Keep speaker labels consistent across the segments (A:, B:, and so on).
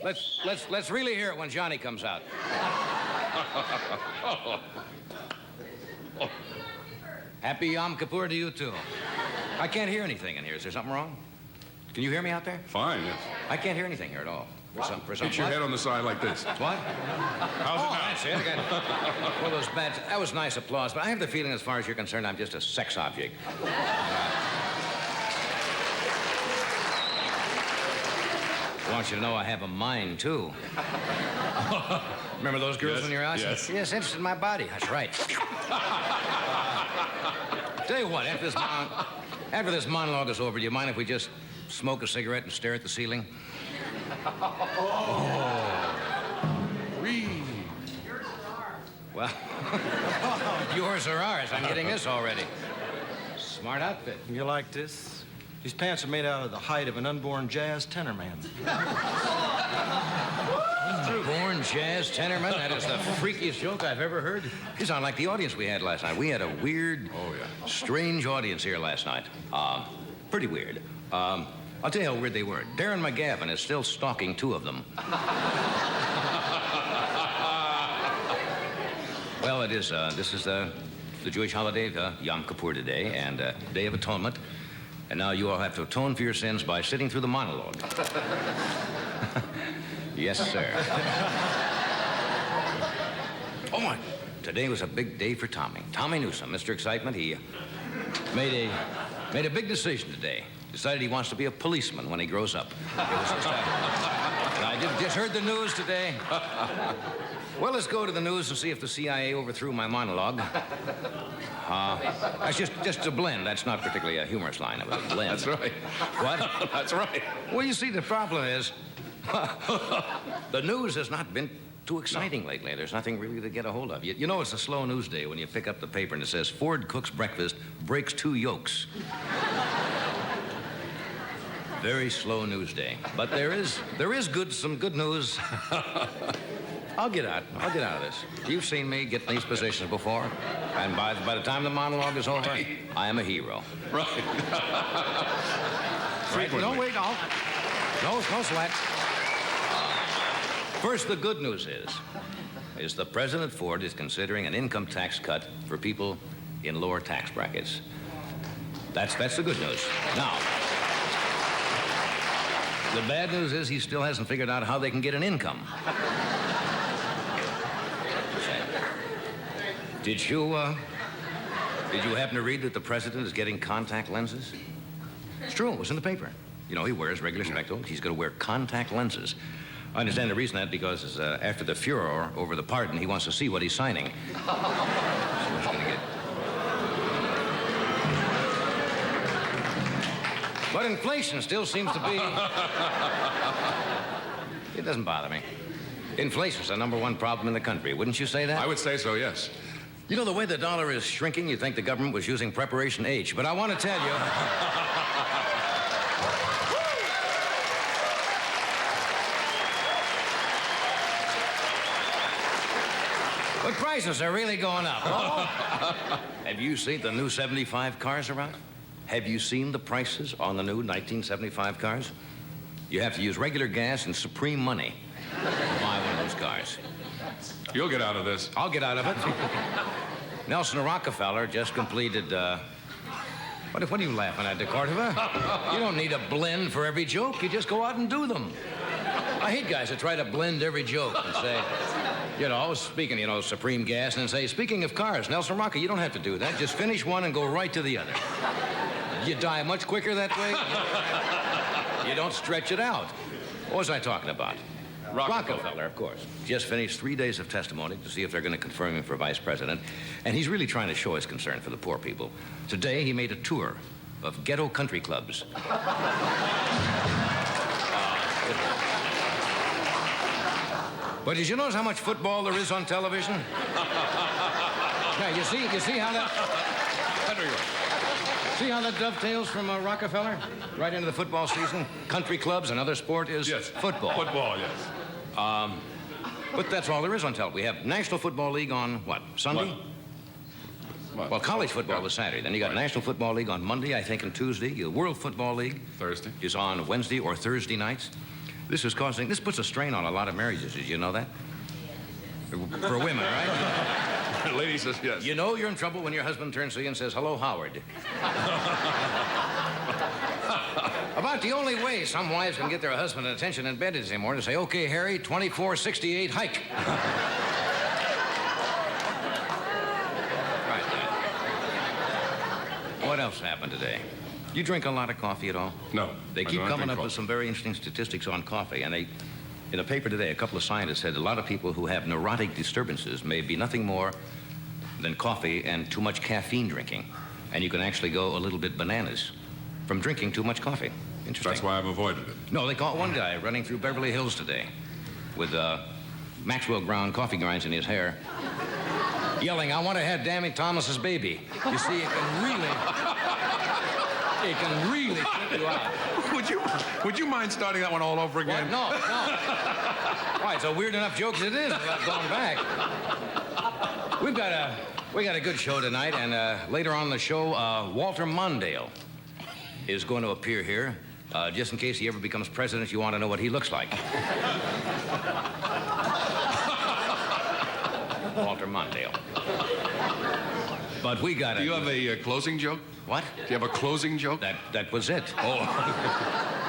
A: Let's really hear it when Johnny comes out. Happy Yom Kippur to you, too. I can't hear anything in here. Is there something wrong? Can you hear me out there?
B: Fine, yes.
A: I can't hear anything here at all. For some
B: Hit your head on the side like this.
A: What?
B: How's it now?
A: That's it. Well, those bad... That was nice applause, but I have the feeling, as far as you're concerned, I'm just a sex object. I want you to know I have a mind, too. Remember those girls
B: Yes,
A: when you were out?
B: yes.
A: Yes, interested in my body. That's right. Tell you what, after this monologue is over, do you mind if we just smoke a cigarette and stare at the ceiling? Well, yours or ours. I'm getting this already. Smart outfit.
C: You like this? These pants are made out of the hide of an unborn jazz tenor man.
A: Born jazz tenorman? That is the freakiest joke I've ever heard. You sound like the audience we had last night. We had a weird, strange audience here last night. Pretty weird. I'll tell you how weird they were. Darren McGavin is still stalking two of them. Well, it is, this is the Jewish holiday of Yom Kippur today, and Day of Atonement. And now you all have to atone for your sins by sitting through the monologue. Yes, sir. Oh, today was a big day for Tommy. Tommy Newsom, Mr. Excitement, he made a big decision today. Decided he wants to be a policeman when he grows up. I just heard the news today. Well, let's go to the news and see if the CIA overthrew my monologue. That's just a blend. That's not particularly a humorous line. It was a blend.
B: That's right.
A: What?
B: That's right.
A: Well, you see, the problem is the news has not been too exciting lately. There's nothing really to get a hold of. You know it's a slow news day when you pick up the paper and it says, Ford cooks breakfast, breaks 2 yolks. Very slow news day. But there is some good news. I'll get out of this. You've seen me get in these positions before. And by the time the monologue is over, I am a hero.
B: Right.
A: No, wait, no. No sweat. First, the good news is the President Ford is considering an income tax cut for people in lower tax brackets. That's the good news. Now, the bad news is he still hasn't figured out how they can get an income. Did you happen to read that the president is getting contact lenses? It's true. It was in the paper. You know, he wears regular spectacles. He's going to wear contact lenses. I understand the reason that because after the furor over the pardon, he wants to see what he's signing. So he's going to get... But inflation still seems to be... It doesn't bother me. Inflation's the #1 problem in the country. Wouldn't you say that?
B: I would say so, yes.
A: You know, the way the dollar is shrinking, you'd think the government was using Preparation H. But I want to tell you... But prices are really going up. Have you seen the new 75 cars around? Have you seen the prices on the new 1975 cars? You have to use regular gas and supreme money to buy one of those cars.
B: You'll get out of this.
A: I'll get out of it. Nelson Rockefeller just completed, What are you laughing at, DeCordova? You don't need a blend for every joke. You just go out and do them. I hate guys that try to blend every joke and say, speaking, supreme gas, and then say, speaking of cars, Nelson Rockefeller, you don't have to do that. Just finish one and go right to the other. You die much quicker that way. You don't stretch it out. What was I talking about? Rockefeller, of course. Just finished 3 days of testimony to see if they're going to confirm him for vice president. And he's really trying to show his concern for the poor people. Today, he made a tour of ghetto country clubs. But did you notice how much football there is on television? Now, you see how that... See how that dovetails from Rockefeller? Right into the football season? Country clubs, another sport is football.
B: Football, yes.
A: But that's all there is on television. We have National Football League on, what, Sunday?
B: What?
A: Well, college football was Saturday. Then you got National Football League on Monday, I think, and Tuesday. The World Football League
B: Thursday
A: is on Wednesday or Thursday nights. This puts a strain on a lot of marriages. Did you know that? For women, right?
B: The lady says yes.
A: You know you're in trouble when your husband turns to you and says, "Hello, Howard." About the only way some wives can get their husband attention in bed is anymore to say, "Okay, Harry, 2468 hike." Right. What else happened today? You drink a lot of coffee at all?
B: No.
A: They
B: I
A: keep
B: do not
A: coming
B: drink
A: up with
B: coffee.
A: some very interesting statistics on coffee, and in a paper today, a couple of scientists said a lot of people who have neurotic disturbances may be nothing more than coffee and too much caffeine drinking. And you can actually go a little bit bananas from drinking too much coffee. Interesting.
B: That's why I've avoided it.
A: No, they caught one guy running through Beverly Hills today with Maxwell ground coffee grinds in his hair, yelling, "I want to have Dammy Thomas's baby." You see, it can really trip you out.
B: Would you mind starting that one all over again?
A: What? No. Why, it's a weird enough joke as it is without going back. We got a good show tonight, and later on in the show, Walter Mondale is going to appear here. Just in case he ever becomes president, you want to know what he looks like. Walter Mondale. But we got
B: Do you have a closing joke?
A: What?
B: Do you have a closing joke?
A: That was it.
B: Oh.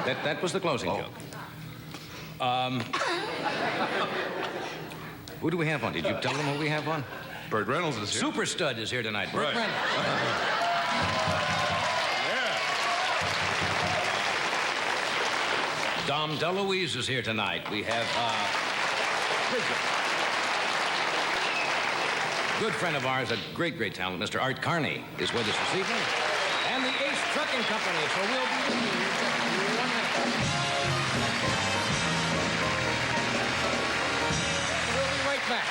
A: That was the closing joke. Who do we have on? Did you tell them who we have on?
B: Burt Reynolds is here.
A: Super Stud is here tonight. Burt
B: Right.
A: Reynolds. Dom DeLuise is here tonight. We have good friend of ours, a great talent, Mr. Art Carney, is with us this evening. And the Ace Trucking Company. So we'll be with you in 1 minute. We'll be right back.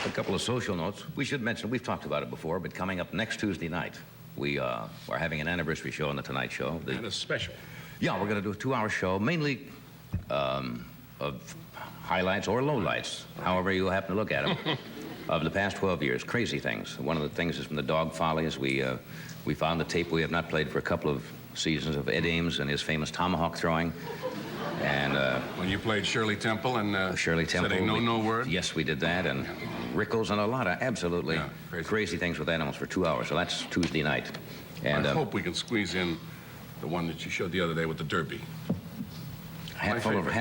A: A couple of social notes. We should mention, we've talked about it before, but coming up next Tuesday night, we are having an anniversary show on The Tonight Show.
B: And a special.
A: Yeah, we're going to do a 2-hour show, mainly of highlights or lowlights, however you happen to look at them, of the past 12 years. Crazy things. One of the things is from the Dog Follies. We found the tape we have not played for a couple of seasons of Ed Ames and his famous tomahawk throwing. And
B: When you played Shirley Temple and
A: Shirley Temple.
B: said a no word.
A: Yes, we did that. And Rickles and a lot of absolutely crazy things with animals for 2 hours. So that's Tuesday night. And
B: I hope we can squeeze in the one that you showed the other day with the Derby.
A: Hatful of Ralph?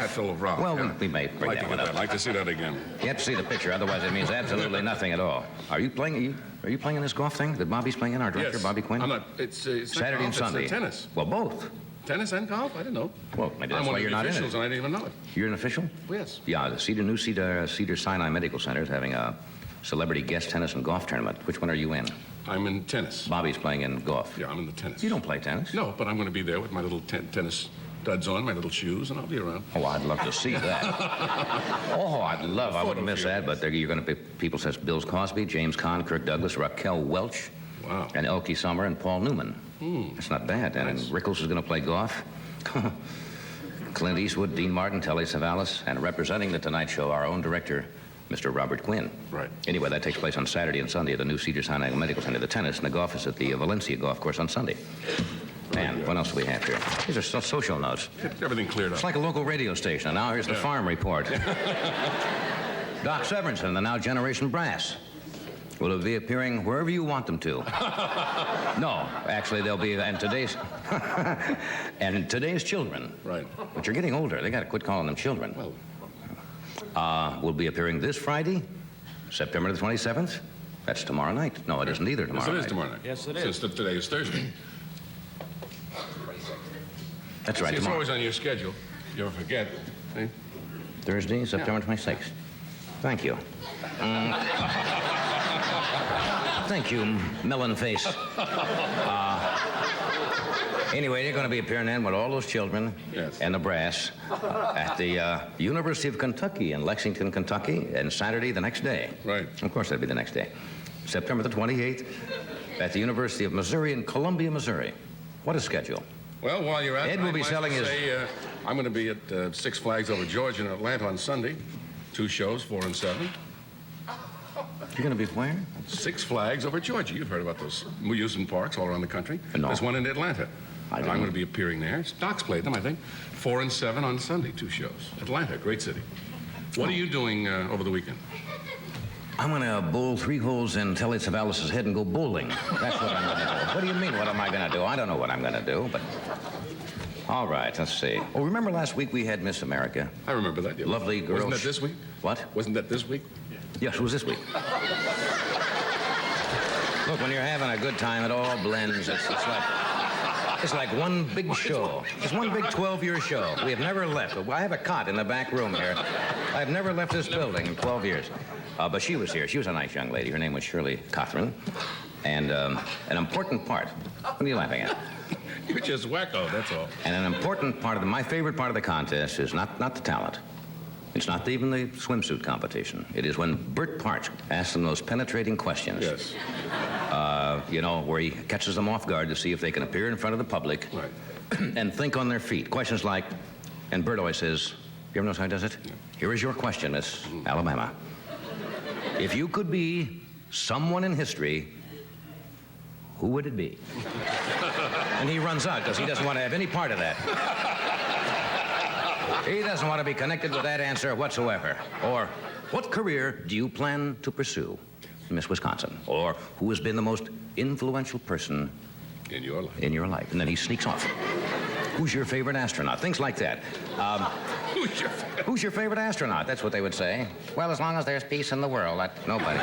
B: Hatful of Ralph.
A: Well,
B: yeah.
A: we may bring
B: I'd like
A: that
B: to
A: one
B: get
A: up.
B: that. I'd like to see that again.
A: You have to see the picture, otherwise it means absolutely nothing at all. Are you playing in this golf thing that Bobby's playing in, our director,
B: Yes.
A: Bobby Quinn?
B: I'm not. It's not
A: Saturday and
B: golf,
A: Sunday.
B: It's tennis.
A: Well, both.
B: Tennis and golf? I didn't know.
A: Well, maybe that's
B: I'm one
A: why
B: of
A: you're
B: the
A: not in
B: officials,
A: it.
B: and I didn't even know it.
A: You're an official?
B: Yes.
A: Yeah, the Cedar Sinai Medical Center is having a celebrity guest tennis and golf tournament. Which one are you in?
B: I'm in tennis.
A: Bobby's playing in golf.
B: Yeah, I'm in the tennis.
A: You don't play tennis?
B: No, but I'm going to be there with my little tennis studs on, my little shoes, and I'll be around.
A: Oh, I'd love to see that. I wouldn't miss that, but you're going to be, people says Bill Cosby, James Caan, Kirk Douglas, Raquel Welch,
B: Wow.
A: and Elkie Summer and Paul Newman. That's not bad. And
B: Nice.
A: Rickles is going to play golf. Clint Eastwood, Dean Martin, Telly Savalas, and representing the Tonight Show, our own director, Mr. Robert Quinn.
B: Right.
A: Anyway, that takes place on Saturday and Sunday at the new Cedar Sinai Medical Center. The tennis and the golf is at the Valencia Golf Course on Sunday. And what else do we have here? These are social notes.
B: Get everything cleared
A: It's
B: up.
A: like a local radio station. And now here's the farm report. Doc Severinsen, the now Generation Brass, will be appearing wherever you want them to. No, actually, they'll be and today's children.
B: Right.
A: But you're getting older. They got to quit calling them children.
B: Well,
A: Will be appearing this Friday, September the 27th. That's tomorrow night. No, it isn't either tomorrow
B: yes, it
A: night.
B: is tomorrow night.
C: Yes, it is.
B: Since today is Thursday.
A: That's right,
B: See, it's
A: tomorrow.
B: always on your schedule. You ever forget. See?
A: Thursday, September 26th. Thank you. Thank you, melon face. Anyway, they're going to be appearing then with all those children and the brass at the University of Kentucky in Lexington, Kentucky, and Saturday the next day.
B: Right.
A: Of course, that'll be the next day. September the 28th at the University of Missouri in Columbia, Missouri. What a schedule.
B: Well, while you're at it,
A: Ed will
B: I'd
A: be
B: like
A: selling
B: to
A: his-
B: say, I'm going to be at Six Flags Over Georgia in Atlanta on Sunday. 2 shows, 4 and 7.
A: You're going to be where?
B: Six Flags Over Georgia. You've heard about those amusement parks all around the country.
A: No.
B: There's one in Atlanta.
A: I
B: I'm going to be appearing there. Doc's played them, I think. 4 and 7 on Sunday, 2 shows. Atlanta, great city. What are you doing over the weekend?
A: I'm going to bowl 3 holes in Telly Savalas' head and go bowling. That's what I'm going to do. What do you mean, what am I going to do? I don't know what I'm going to do, but... All right, let's see. Oh, remember last week we had Miss America?
B: I remember that. Yeah.
A: Lovely girl.
B: Wasn't that this week?
A: What?
B: Wasn't that this week?
A: Yes, it was this week. Look, when you're having a good time, it all blends. It's like one big show. It's one big 12-year show. We have never left. I have a cot in the back room here. I've never left this building in 12 years. But she was here. She was a nice young lady. Her name was Shirley Catherine. And an important part. What are you laughing at?
B: You're just wacko, that's all.
A: And an important part of my favorite part of the contest is not the talent. It's not even the swimsuit competition. It is when Burt Parch asks them those penetrating questions.
B: Yes.
A: Where he catches them off guard to see if they can appear in front of the public and think on their feet. Questions like, and Burt always says, you ever notice how he does it? Yeah. Here is your question, Miss Alabama. If you could be someone in history, who would it be? And he runs out because he doesn't want to have any part of that. He doesn't want to be connected with that answer whatsoever. Or, what career do you plan to pursue, Miss Wisconsin? Or, who has been the most influential person
B: in your life?
A: In your life. And then he sneaks off. Who's your favorite astronaut? Things like that. Who's your favorite astronaut? That's what they would say. Well, as long as there's peace in the world, nobody.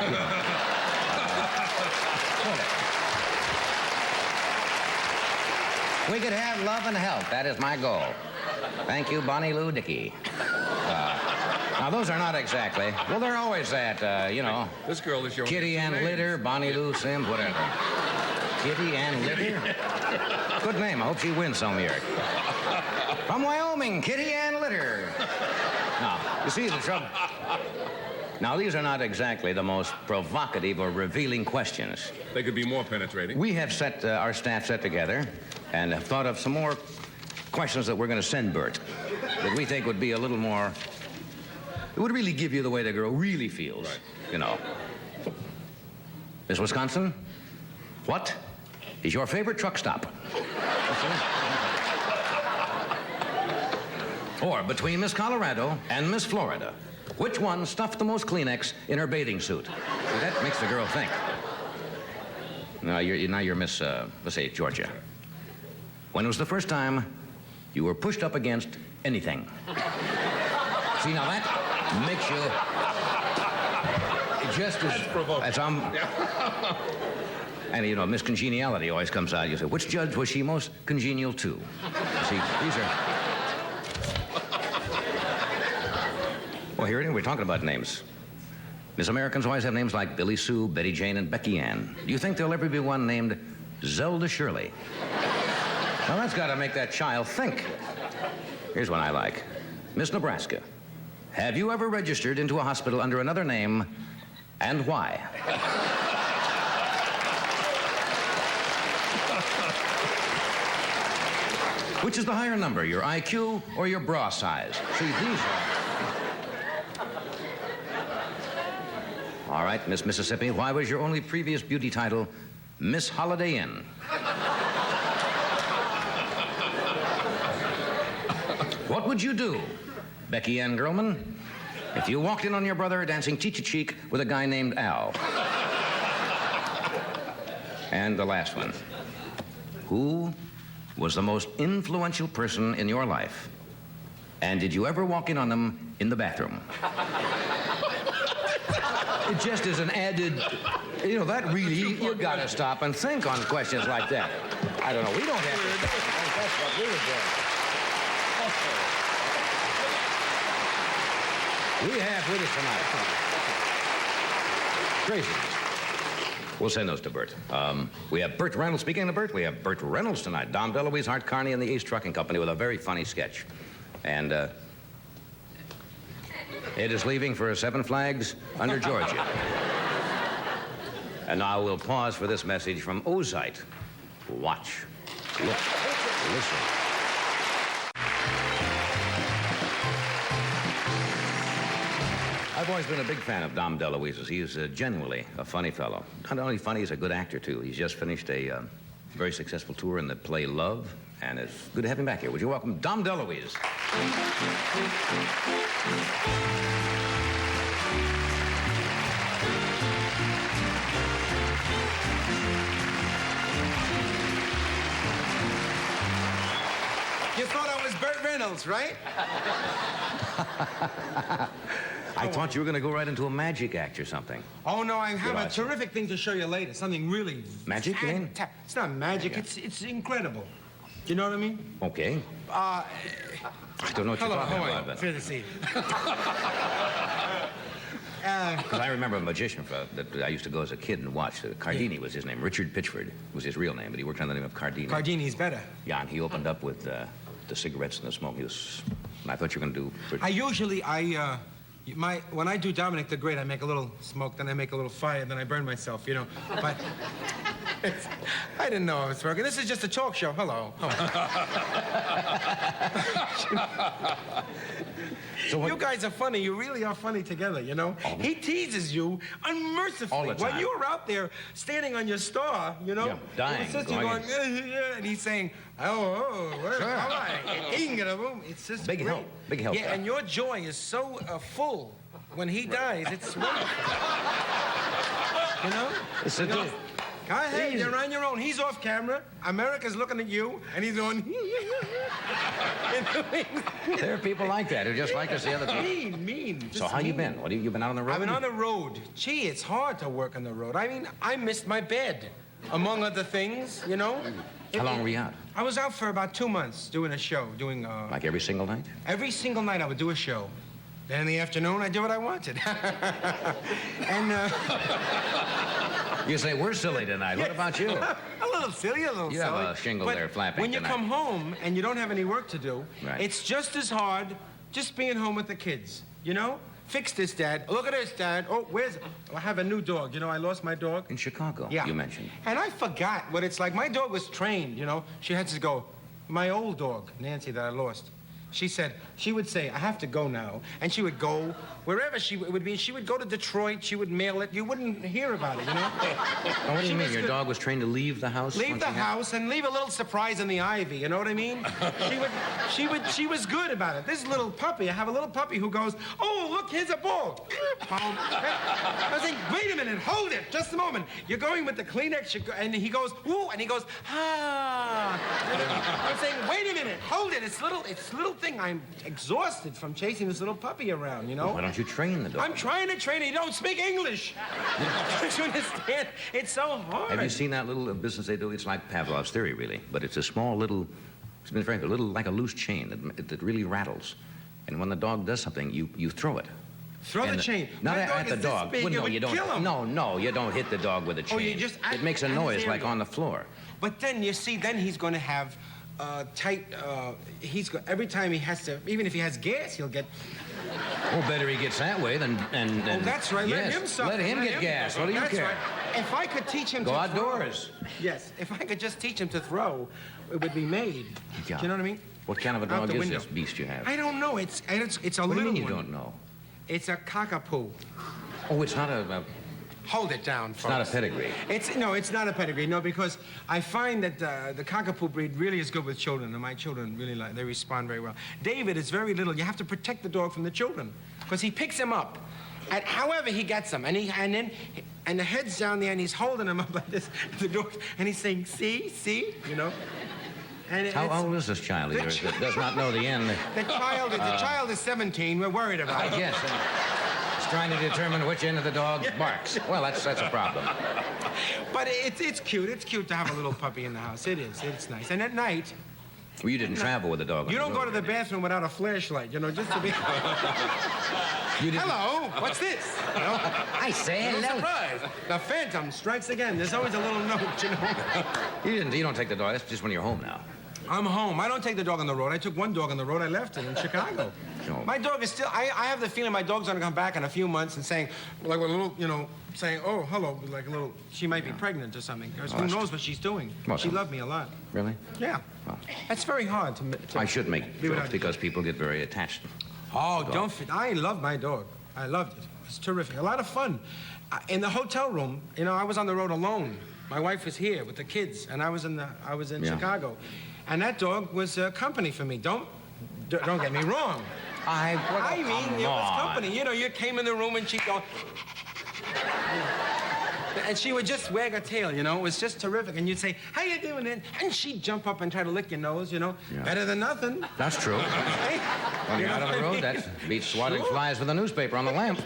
A: We could have love and health. That is my goal. Thank you, Bonnie Lou Dickey. Now, those are not exactly. Well, they're always that,
B: This girl is your...
A: Kitty Ann Litter, Bonnie Lou Sims, whatever. Kitty Ann Litter? Good name. I hope she wins some year. From Wyoming, Kitty Ann Litter. Now, you see the trouble... Now, these are not exactly the most provocative or revealing questions.
B: They could be more penetrating.
A: We have our staff set together and have thought of some more questions that we're going to send Burt that we think would be a little more... It would really give you the way the girl really feels, Miss Wisconsin, what is your favorite truck stop? Or between Miss Colorado and Miss Florida, which one stuffed the most Kleenex in her bathing suit? See, that makes the girl think. Now you're Miss, let's say, Georgia. When was the first time you were pushed up against anything? See, now that makes you just as and Miss Congeniality always comes out. You say, which judge was she most congenial to? See, these are... Well, here it is. We're talking about names. Miss Americans always have names like Billy Sue, Betty Jane, and Becky Ann. Do you think there'll ever be one named Zelda Shirley? Well, that's got to make that child think. Here's one I like. Miss Nebraska, have you ever registered into a hospital under another name, and why? Which is the higher number, your IQ or your bra size? See, these are... All right, Miss Mississippi, why was your only previous beauty title Miss Holiday Inn? What would you do, Becky Ann Girlman, if you walked in on your brother dancing cheek-to-cheek with a guy named Al? And the last one. Who was the most influential person in your life? And did you ever walk in on them in the bathroom? It just is an added, that really, you gotta stop and think on questions like that. I don't know, we don't have to stop and think. That's what we would do. We have with us tonight. Gracie. We'll send those to Burt. We have Burt Reynolds. Speaking of Burt, we have Burt Reynolds tonight. Dom DeLuise, Hart Carney, and the Ace Trucking Company with a very funny sketch. And, Ed is leaving for Seven Flags under Georgia. And now we'll pause for this message from Ozite. Watch, look, listen. I've always been a big fan of Dom DeLuise's. He is genuinely a funny fellow. Not only funny, he's a good actor, too. He's just finished a very successful tour in the play Love, and it's good to have him back here. Would you welcome Dom DeLuise?
D: You thought I was Burt Reynolds, right?
A: I thought you were going to go right into a magic act or something.
D: Oh, no, I have
A: Good
D: a
A: eyes.
D: terrific thing to show you later. Something really...
A: Magic, you mean?
D: It's not magic.
A: Yeah.
D: It's incredible. You know what I mean?
A: Okay. I don't know what you're
D: Hello,
A: talking
D: how are
A: about,
D: you?
A: but...
D: Fair to see you.
A: Because I remember a magician that I used to go as a kid and watch. Cardini was his name. Richard Pitchford was his real name, but he worked under the name of Cardini.
D: Cardini's better.
A: Yeah, and he opened up with the cigarettes and the smoke. And I thought you were going to do...
D: When I do Dominic the Great, I make a little smoke, then I make a little fire, then I burn myself, you know. But I didn't know I was smoking. This is just a talk show. Hello.
A: So what,
D: You guys are funny. You really are funny together, you know?
A: Oh.
D: He teases you unmercifully.
A: All the time.
D: When you were out there standing on your star, you know?
A: Yeah, dying,
D: Your sister
A: going
D: going, and he's saying, where's
A: Sure.
D: It's just
A: Big
D: great.
A: help. Big help,
D: Yeah,
A: Doc.
D: and your joy is so full when he dies. It's wonderful. You know?
A: It's a
D: You know?
A: deal.
D: Go ahead,
A: Easy.
D: you're on your own. He's off camera. America's looking at you, and he's going.
A: There are people like that who just like to see other people.
D: Mean.
A: So
D: just
A: how you
D: mean.
A: been? What have you been out on the road?
D: I've been on the road. Gee, it's hard to work on the road. I mean, I missed my bed, among other things, you know?
A: How long were you out?
D: I was out for about 2 months doing a show,
A: Like every single night?
D: every single night I would do a show. Then in the afternoon, I'd do what I wanted. And,
A: You say, we're silly tonight. What about you?
D: a little silly, a little
A: You
D: silly.
A: have a shingle
D: But
A: there flapping
D: when you
A: tonight.
D: come home and you don't have any work to do,
A: Right.
D: it's just as hard just being home with the kids, you know? Fix this, Dad. Look at this, Dad. Oh, I have a new dog. You know, I lost my dog.
A: In Chicago,
D: Yeah.
A: you mentioned.
D: And I forgot what it's like. My dog was trained, you know. She had to go, my old dog, Nancy, that I lost. She would say, I have to go now. And she would go wherever she would be. She would go to Detroit. She would mail it. You wouldn't hear about it, you know?
A: Oh, what do
D: She
A: you mean?
D: was
A: Your
D: good.
A: dog was trained to leave the house?
D: Leave
A: once
D: the
A: you got-
D: house and leave a little surprise in the ivy, you know what I mean? She was good about it. This little puppy, I have a little puppy who goes, oh, look, here's a ball. I was saying, wait a minute, hold it, just a moment. You're going with the Kleenex, and he goes, ooh, and he goes, ah. I'm saying, wait a minute, hold it, it's a little thing. I'm exhausted from chasing this little puppy around, you know?
A: Why don't you train the dog?
D: I'm trying to train it. He don't speak English. Don't you understand? It's so hard.
A: Have you seen that little business they do? It's like Pavlov's theory, really. But it's a small little, it's been frank, a little like a loose chain that really rattles. And when the dog does something, you throw it.
D: Throw the
A: And
D: chain.
A: Not
D: My
A: at
D: dog
A: the
D: is
A: dog.
D: This big,
A: Well, no,
D: it would
A: you don't.
D: kill him.
A: No, you don't hit the dog with a chain.
D: Oh, you just
A: it makes a
D: at his
A: noise like
D: area.
A: on the floor.
D: But then you see, then he's going to have tight. Every time he has to, even if he has gas, he'll get.
A: Oh, better he gets that way than.
D: Oh, that's right.
A: Yes,
D: Let him suffer.
A: let him get gas. What do you
D: That's
A: care?
D: right. If I could teach him
A: Go
D: to
A: outdoors.
D: throw, yes. If I could just teach him to throw, it would be made.
A: Yeah.
D: Do you know what I mean?
A: What kind of a
D: Out
A: dog
D: the
A: is
D: window.
A: this beast you have?
D: I don't know. It's a
A: What do
D: little
A: you mean you
D: one.
A: don't know?
D: It's a cockapoo.
A: Oh, it's not a
D: Hold it down,
A: it's not a pedigree.
D: It's not a pedigree. No, because I find that the cockapoo breed really is good with children, and my children really they respond very well. David is very little. You have to protect the dog from the children because he picks him up, and however he gets them, and the head's down there, and he's holding him up like this, the dog, and he's saying, see, you know. And
A: How old is this child of yours that does not know the end?
D: the child is 17. We're worried about
A: I
D: it.
A: guess. It's trying to determine which end of the dog barks. Well, that's a problem.
D: But it's cute. It's cute to have a little puppy in the house. It is. It's nice. And at night.
A: Well, you didn't travel with the dog. on
D: You
A: the
D: don't go
A: road,
D: to the
A: did you?
D: bathroom without a flashlight, you know, just to be.
A: You didn't.
D: Hello, what's this? You know,
A: I say
D: no
A: hello.
D: surprise. The phantom strikes again. There's always a little note, you know.
A: You don't take the dog. That's just when you're home now.
D: I'm home. I don't take the dog on the road. I took one dog on the road. I left it in Chicago.
A: No.
D: My dog is still. I have the feeling my dog's gonna come back in a few months and saying, like with a little, you know, saying, oh, hello, like a little. She might be pregnant or something. Or who
A: that's-
D: knows what she's doing?
A: Well,
D: She loved me a lot.
A: Really?
D: Yeah.
A: Well.
D: That's very hard to
A: I should make
D: Be
A: jokes
D: without-
A: because people get very attached.
D: Oh, don't. I love my dog. I loved it. It was terrific. A lot of fun. In the hotel room, you know, I was on the road alone. My wife was here with the kids, and I was in Chicago. And that dog was company for me. Don't get me wrong. I mean, it was company. You know, you came in the room and she'd go... And she would just wag her tail, you know. It was just terrific. And you'd say, how you doing, then? And she'd jump up and try to lick your nose, you know. Yeah. Better than nothing.
A: That's true.
D: Hey?
A: When you're out on the road, that beats swatting flies with a newspaper on the lamp.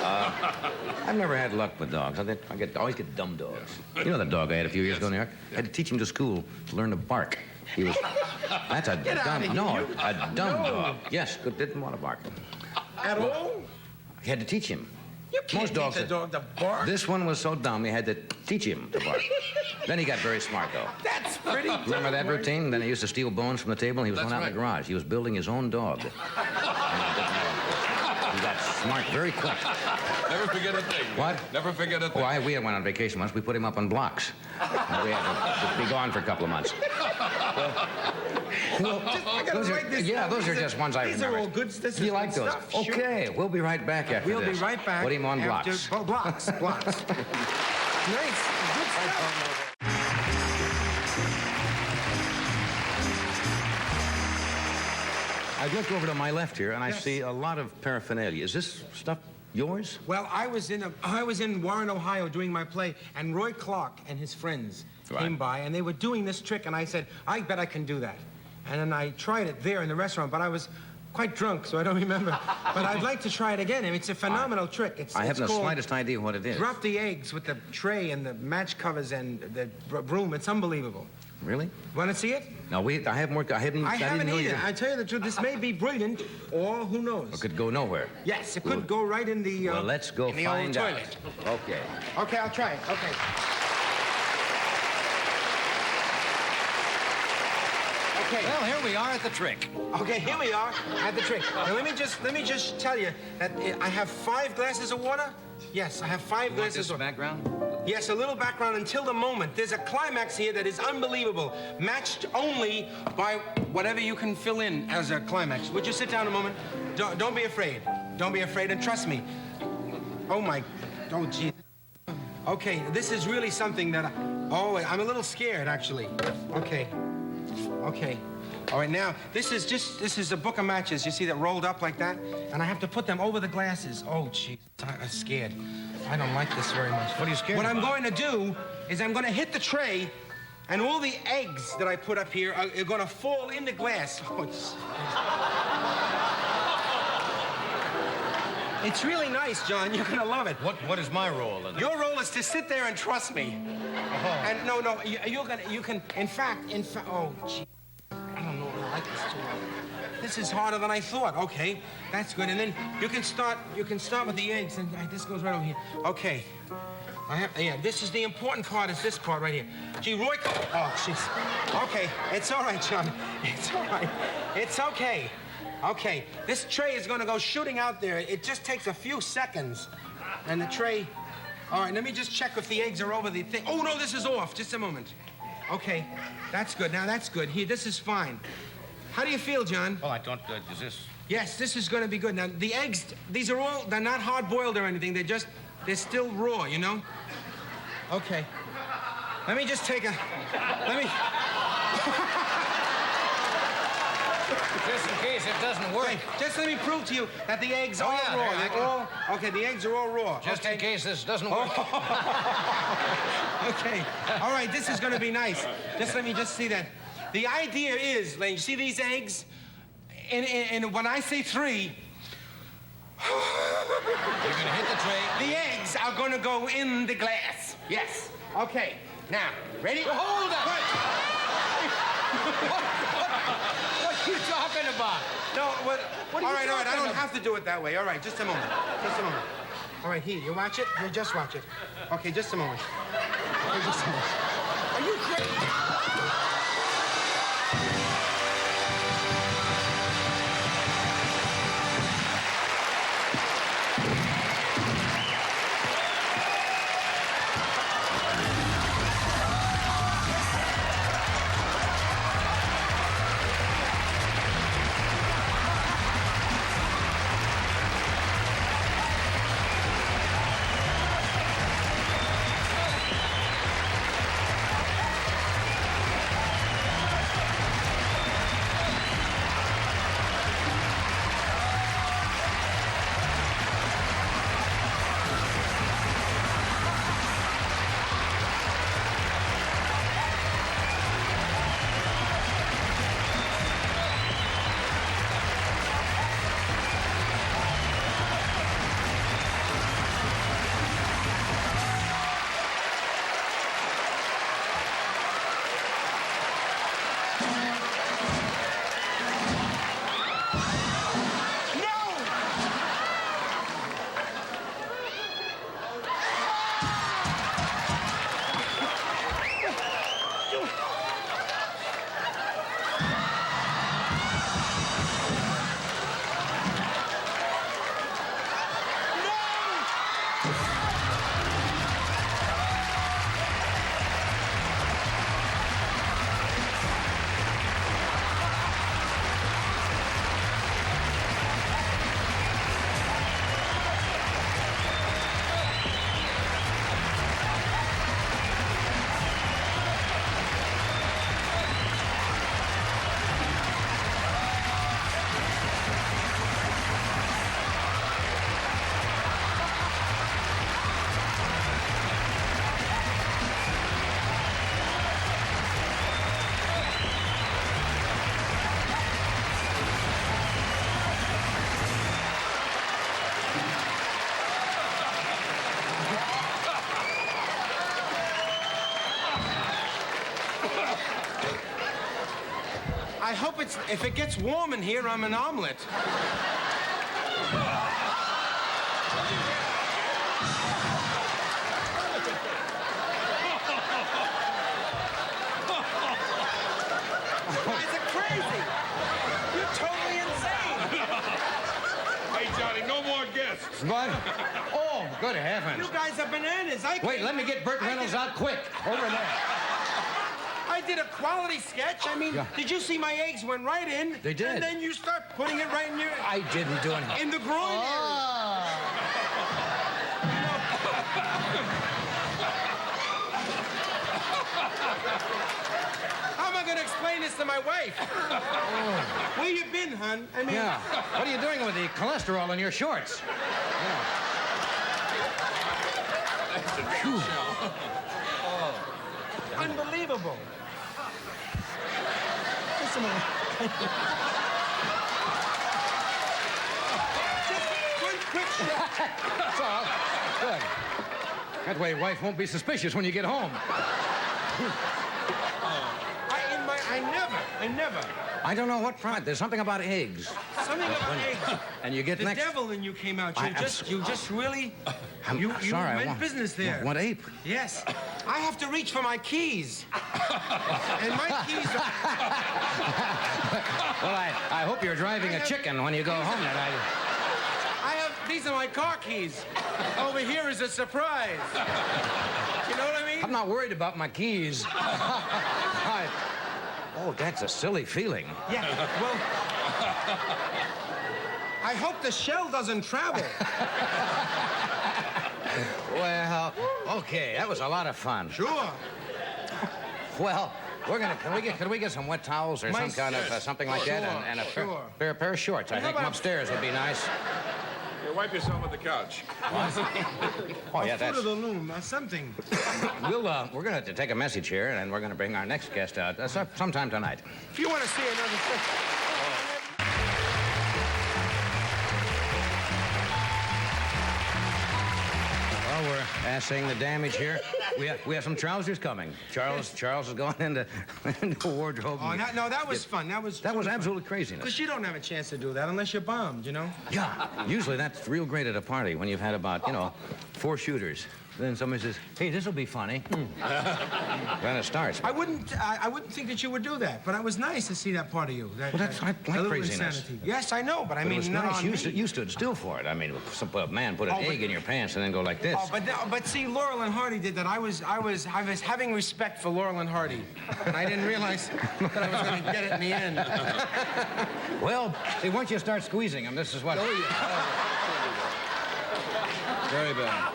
A: I've never had luck with dogs. I always get dumb dogs. You know that dog I had a few years ago in New York? I had to teach him to school to learn to bark. He was... That's a dumb... No, a dumb dog. Yes, didn't want to bark.
D: At all?
A: I had to teach him.
D: You can't teach a dog to bark.
A: This one was so dumb, you had to teach him to bark. Then he got very smart, though.
D: That's pretty dumb.
A: Remember that routine? Then he used to steal bones from the table, and he was going out in the garage. He was building his own dog. He got smart very quick.
B: Never forget a thing.
A: What?
B: Never forget a thing.
A: Well, we went on vacation once. We put him up on blocks. And we had to be gone for a couple of months. Those are just ones I remember.
D: These are all good. This
A: you like those?
D: Stuff,
A: okay,
D: sure.
A: We'll be right back after this.
D: We'll be right back.
A: Put him on blocks.
D: Blocks. Nice. Good stuff.
A: I've looked over to my left here, and I see a lot of paraphernalia. Is this stuff yours?
D: Well, I was in Warren, Ohio, doing my play, and Roy Clark and his friends came by, and they were doing this trick, and I said, I bet I can do that. And then I tried it there in the restaurant, but I was quite drunk, so I don't remember. But I'd like to try it again. I mean, it's a phenomenal trick.
A: I haven't the slightest idea what it is.
D: Drop the eggs with the tray and the match covers and the broom. It's unbelievable.
A: Really?
D: Want to see it?
A: No, I haven't worked. I haven't either.
D: I tell you the truth, this may be brilliant, or who knows?
A: It could go nowhere.
D: Yes, it could go right in the.
A: Well, let's go find out.
D: Toilet.
A: Okay.
D: Okay, I'll try it. Okay. Okay.
A: Well, here we are at the trick.
D: Okay, here we are at the trick. Now let me just tell you that I have 5 glasses of water. Yes, I have 5 glasses of
A: background.
D: Yes, a little background until the moment. There's a climax here that is unbelievable, matched only by whatever you can fill in as a climax. Would you sit down a moment? Don't be afraid. Don't be afraid, and trust me. Oh, gee. Okay, this is really something that I'm a little scared, actually. Okay. All right, now, this is a book of matches, you see, that rolled up like that, and I have to put them over the glasses. Oh, gee, I'm scared. I don't like this very much.
A: What are you scared
D: What
A: about?
D: I'm going to do is I'm going to hit the tray, and all the eggs that I put up here are going to fall in the glass. Oh, it's really nice, John. You're going to love it.
A: What is my role in it?
D: Your role is to sit there and trust me. And no, you can, in fact, oh, gee. I don't know if I like this too much. This is harder than I thought. Okay, that's good. And then you can start with the eggs, and this goes right over here. Okay. This is the important part, is this part right here. Gee, Roy, oh, jeez. Okay, it's all right, John. It's all right. It's okay. Okay, this tray is gonna go shooting out there. It just takes a few seconds. And the tray, all right, let me just check if the eggs are over the thing. Oh, no, this is off. Just a moment. Okay, that's good. Now, that's good. Here, this is fine. How do you feel, John?
A: Oh, I don't, is this...
D: Yes, this is going to be good. Now, the eggs, they're not hard-boiled or anything. They're still raw, you know? Okay. Let me just take a...
A: Just in case it doesn't work.
D: Okay, just let me prove to you that the eggs are raw. Okay, the eggs are all raw.
A: Just in case this doesn't work.
D: Okay. All right, this is going to be nice. Just let me just see that. The idea is, Lane, you see these eggs? And when I say 3...
A: You're going to hit the tray.
D: The eggs are going to go in the glass. Yes. Okay. Now, ready?
A: Well, hold on. What are you talking about?
D: No, what
A: are you
D: all right,
A: talking
D: I don't
A: about?
D: have to do it that way. All right, just a moment. All right, here, you watch it? You just watch it. Okay, just a moment. Okay, just a moment. Are you crazy? I hope if it gets warm in here, I'm an omelet. You guys are crazy. You're totally insane.
B: Hey, Johnny, no more guests.
A: What? Oh, good heavens.
D: You guys are bananas.
A: Wait, let me get Burt Reynolds out quick. Over there.
D: I did a quality sketch. I mean,
A: Yeah.
D: did you see my eggs went right in?
A: They did.
D: And then you start putting it right in your...
A: I didn't do anything.
D: in the groin area. How am I going to explain this to my wife? Where you been, hon? I mean...
A: Yeah. What are you doing with the cholesterol in your shorts?
D: Unbelievable. Just a minute. Just one quick shot.
A: That's all. Good. That way, wife won't be suspicious when you get home.
D: I never.
A: I don't know what pride. There's something about eggs.
D: Something about eggs.
A: And you get
D: The
A: next.
D: devil in you came out.
A: I'm
D: You just really...
A: I'm
D: you
A: sorry.
D: went business there.
A: What ape?
D: Yes. I have to reach for my keys. And my keys are...
A: Well, I hope you're driving a chicken when you go home tonight.
D: These are my car keys. Over here is a surprise. You know what I mean?
A: I'm not worried about my keys. Oh, that's a silly feeling.
D: Yeah, well... I hope the shell doesn't travel.
A: Well, okay, that was a lot of fun.
D: Sure.
A: Well, can we get some wet towels or some kind of something like that, and a
D: Sure.
A: pair of shorts? I think from upstairs would be nice.
B: Here, wipe yourself at the couch.
A: Oh yeah,
D: Foot
A: that's.
D: of the loom, something.
A: We're gonna have to take a message here, and we're gonna bring our next guest out sometime tonight.
D: If you want to see another thing.
A: Well, we're assaying the damage here. We have some trousers coming. Charles is going into a wardrobe.
D: Oh, no, that was fun. That was
A: absolute craziness.
D: Because you don't have a chance to do that unless you're bombed, you know?
A: Yeah, usually that's real great at a party when you've had about, 4 shooters. Then somebody says, "Hey, this will be funny." Then it starts.
D: I wouldn't think that you would do that, but it was nice to see that part of you.
A: I like
D: a little
A: craziness.
D: insanity. Yes, I know, but I
A: But
D: mean,
A: it was
D: not
A: nice.
D: on me.
A: You stood still for it. I mean, a man put an egg in your pants and then go like this.
D: Oh, but see, Laurel and Hardy did that. I was having respect for Laurel and Hardy, and I didn't realize that I was going to get it in the end.
A: Well, see, once you start squeezing them, this is what.
C: Very bad.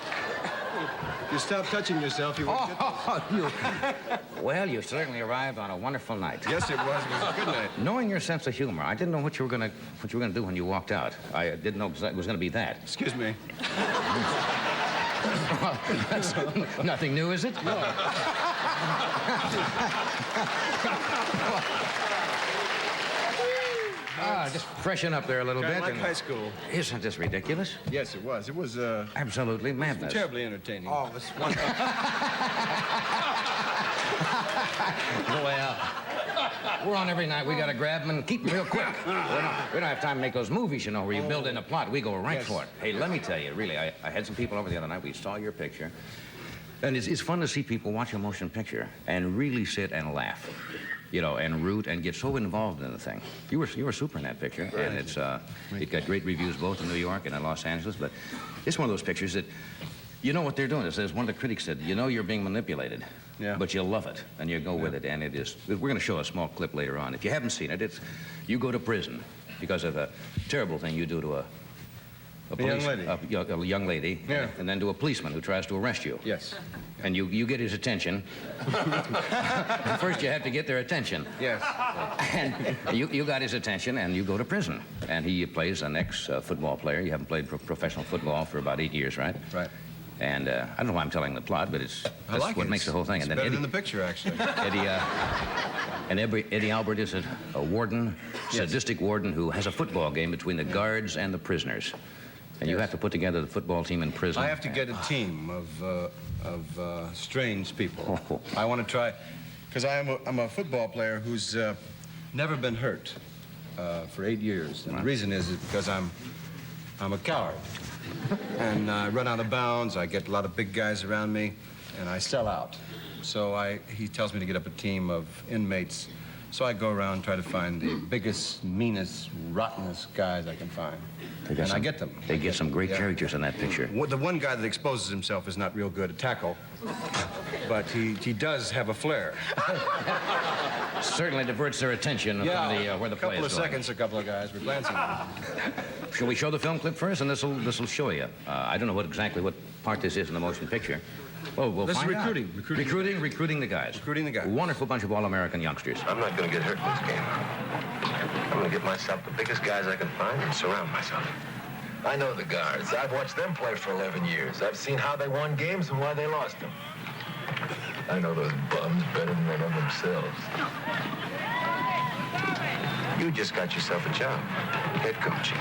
C: If you stop touching yourself, you won't get...
A: Well, you certainly arrived on a wonderful night.
C: Yes, it was. It was a good night.
A: Knowing your sense of humor, I didn't know what you were gonna do when you walked out. I didn't know it was gonna be that.
C: Excuse me.
A: That's nothing new, is it? No. Just freshen up there a little
C: Kind
A: bit.
C: of like
A: and-
C: high school.
A: Isn't this ridiculous?
C: Yes, it was. It was
A: Absolutely madness.
C: terribly entertaining.
D: Oh, it's wonderful.
A: Well, we're on every night. We got to grab them and keep them real quick. We don't have time to make those movies, where you build in a plot. We go right for it. Hey, let me tell you, really, I had some people over the other night. We saw your picture. And it's fun to see people watch a motion picture and really sit and laugh, and root and get so involved in the thing. You were super in that picture, and it got great reviews both in New York and in Los Angeles. But it's one of those pictures that you know what they're doing. It says one of the critics said, you're being manipulated, but you love it and you go with it. And it is. We're going to show a small clip later on. If you haven't seen it, you go to prison because of a terrible thing you do to a young lady,
C: Yeah.
A: and then to a policeman who tries to arrest you.
C: Yes.
A: And you get his attention. First, you have to get their attention.
C: Yes.
A: And you got his attention, and you go to prison. And he plays an ex-football player. You haven't played professional football for about 8 years, right?
C: Right.
A: And I don't know why I'm telling the plot, but that's what makes the whole thing.
C: It's
A: And then
C: better
A: Eddie,
C: than the picture, actually.
A: Eddie Albert is a warden, sadistic warden who has a football game between the guards and the prisoners. And you have to put together the football team in prison.
C: I have to get a team of strange people. I want to try, because I'm a football player who's never been hurt for 8 years. And the reason is because I'm a coward. And I run out of bounds, I get a lot of big guys around me, and I sell out. So he tells me to get up a team of inmates. So I go around and try to find the biggest, meanest, rottenest guys I can find. And I get them.
A: They get some great characters in that picture.
C: The one guy that exposes himself is not real good at tackle, but he does have a flair.
A: Certainly diverts their attention from where the play is going.
C: A couple of seconds, a couple of guys were glancing at him.
A: Shall we show the film clip first, and this will show you. I don't know exactly what part this is in the motion picture. Well, we'll
C: This is
A: find out.
C: recruiting the guys.
A: Recruiting the guys. Wonderful bunch of all-American youngsters.
E: I'm not going to get hurt in this game. I'm going to get myself the biggest guys I can find and surround myself. I know the guards. I've watched them play for 11 years. I've seen how they won games and why they lost them. I know those bums better than they know themselves. You just got yourself a job. Head coach.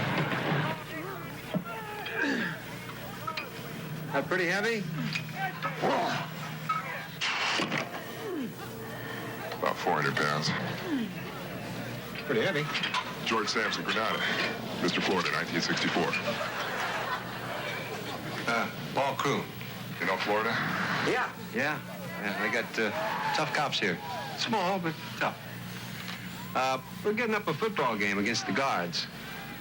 C: That pretty heavy?
F: About 400 pounds.
C: Pretty heavy.
F: George Sampson, Granada. Mr. Florida, 1964.
E: Ball crew.
F: You know Florida?
C: Yeah. They got tough cops here. Small, but tough. We're getting up a football game against the guards.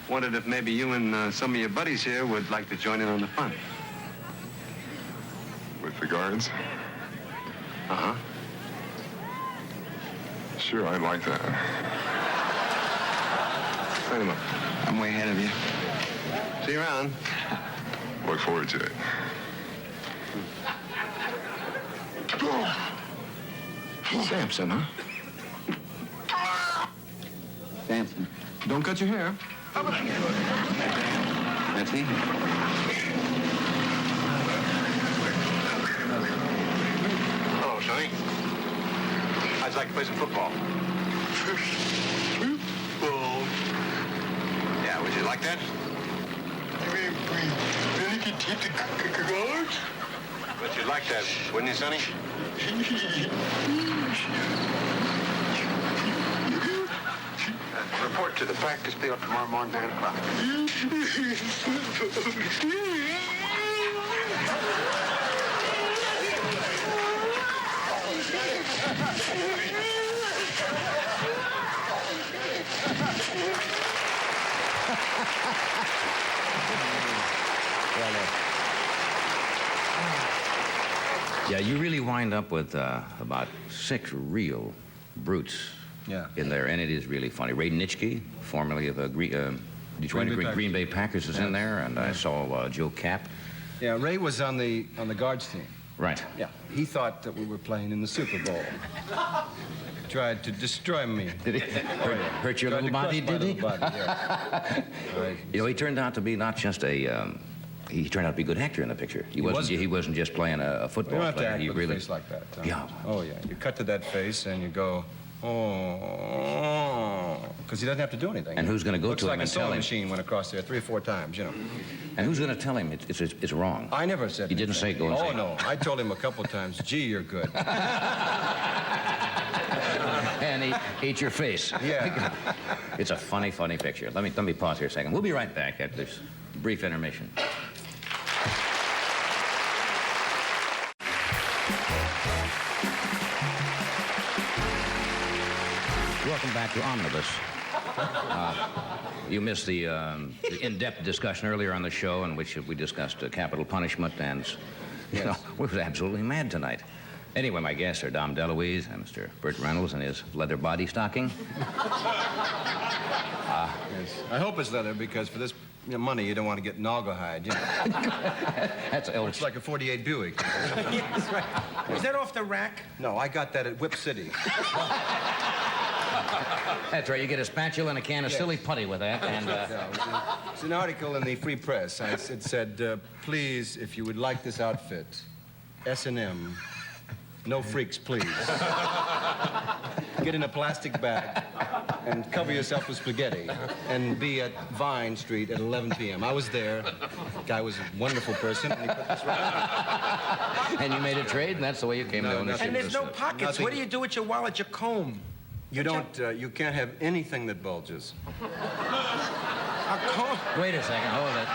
C: Wondered if maybe you and some of your buddies here would like to join in on the fun.
F: With the guards?
C: Uh-huh.
F: Sure, I'd like that.
C: Wait a minute. I'm way ahead of you. See you around.
F: Look forward to it.
C: Sampson, huh? Sampson. Don't cut your hair. Nancy?
E: Hello, Sonny. I'd like to play some football. Football? Yeah, would you like that?
F: Really can take the guards?
E: But you'd like that, wouldn't you, Sonny? Report to the practice field tomorrow morning, 9 o'clock.
A: Yeah, you really wind up with about 6 real brutes in there, and it is really funny. Ray Nitschke, formerly of Detroit Green Bay Packers, is in there, and I saw Joe Kapp.
C: Yeah, Ray was on the guards team.
A: Right.
C: Yeah, he thought that we were playing in the Super Bowl. Tried to destroy me.
A: Did he hurt your little body, did he?
C: Body, yeah. Right.
A: You know, he turned out to be not just he turned out to be a good actor in the picture. He wasn't just playing a football
C: You don't have to
A: player.
C: act
A: He
C: with
A: really
C: a face like that.
A: Yeah.
C: Oh, yeah. You cut to that face and you go, oh, because he doesn't have to do anything.
A: And who's going to go
C: Looks
A: to
C: like
A: him
C: a
A: and tell
C: sewing
A: him?
C: machine went across there 3 or 4 times, you know.
A: And who's going to tell him it's wrong?
C: I never said
A: You didn't say go and say.
C: Oh, no. I told him a couple times, gee, you're good.
A: And he ate your face.
C: Yeah.
A: It's a funny, funny picture. Let me pause here a second. We'll be right back after this brief intermission. Welcome back to Omnibus. You missed the in-depth discussion earlier on the show in which we discussed capital punishment, and you know, we were absolutely mad tonight. Anyway, my guests are Dom DeLuise and Mr. Burt Reynolds in his leather body stocking.
C: Yes. I hope it's leather because for this money, you don't want to get naugahyde, you know.
A: That's
C: It's like a 48 Buick.
D: Yeah, that's right. Was that off the rack?
C: No, I got that at Whip City.
A: That's right. You get a spatula and a can of silly putty with that, and
C: It's an article in the Free Press. It said, please, if you would like this outfit, S&M, no freaks, please. Get in a plastic bag and cover yourself with spaghetti and be at Vine Street at 11 p.m. I was there. The guy was a wonderful person, and he put this right.
A: and you made a trade, and that's the way you came to own the
D: And there's no pockets.
C: Nothing.
D: What do you do with your wallet, your comb?
C: You don't, you can't have anything that bulges.
A: Wait a second, hold it.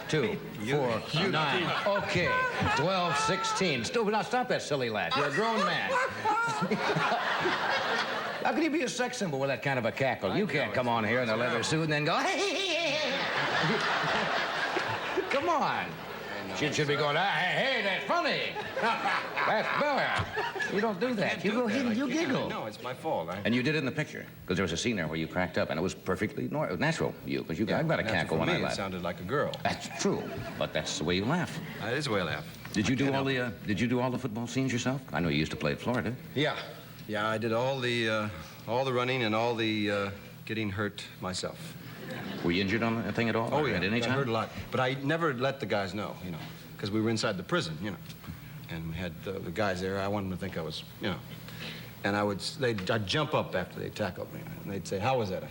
A: 2, 4, 9. Okay, 12, 16. Still, now stop that silly laugh. You're a grown man. How can you be a sex symbol with that kind of a cackle? You can't come on here in a leather suit and then go, come on. She should be going, hey, that's funny. That's better. You don't do that. You go ahead and you giggle.
C: No, it's my fault.
A: And you did it in the picture, because there was a scene there where you cracked up, and it was perfectly natural, because I've got a cackle when I laugh.
C: It sounded like a girl.
A: That's true, but that's the way you laugh.
C: That is the way I laugh.
A: Did you do all the football scenes yourself? I know you used to play at Florida.
C: Yeah, I did all the running and all the getting hurt myself.
A: Were you injured on the thing at all?
C: Oh, yeah.
A: At any time?
C: I hurt a lot. But I never let the guys know, because we were inside the prison, And we had the guys there. I wanted them to think I was, And I'd jump up after they tackled me. And they'd say, how was that?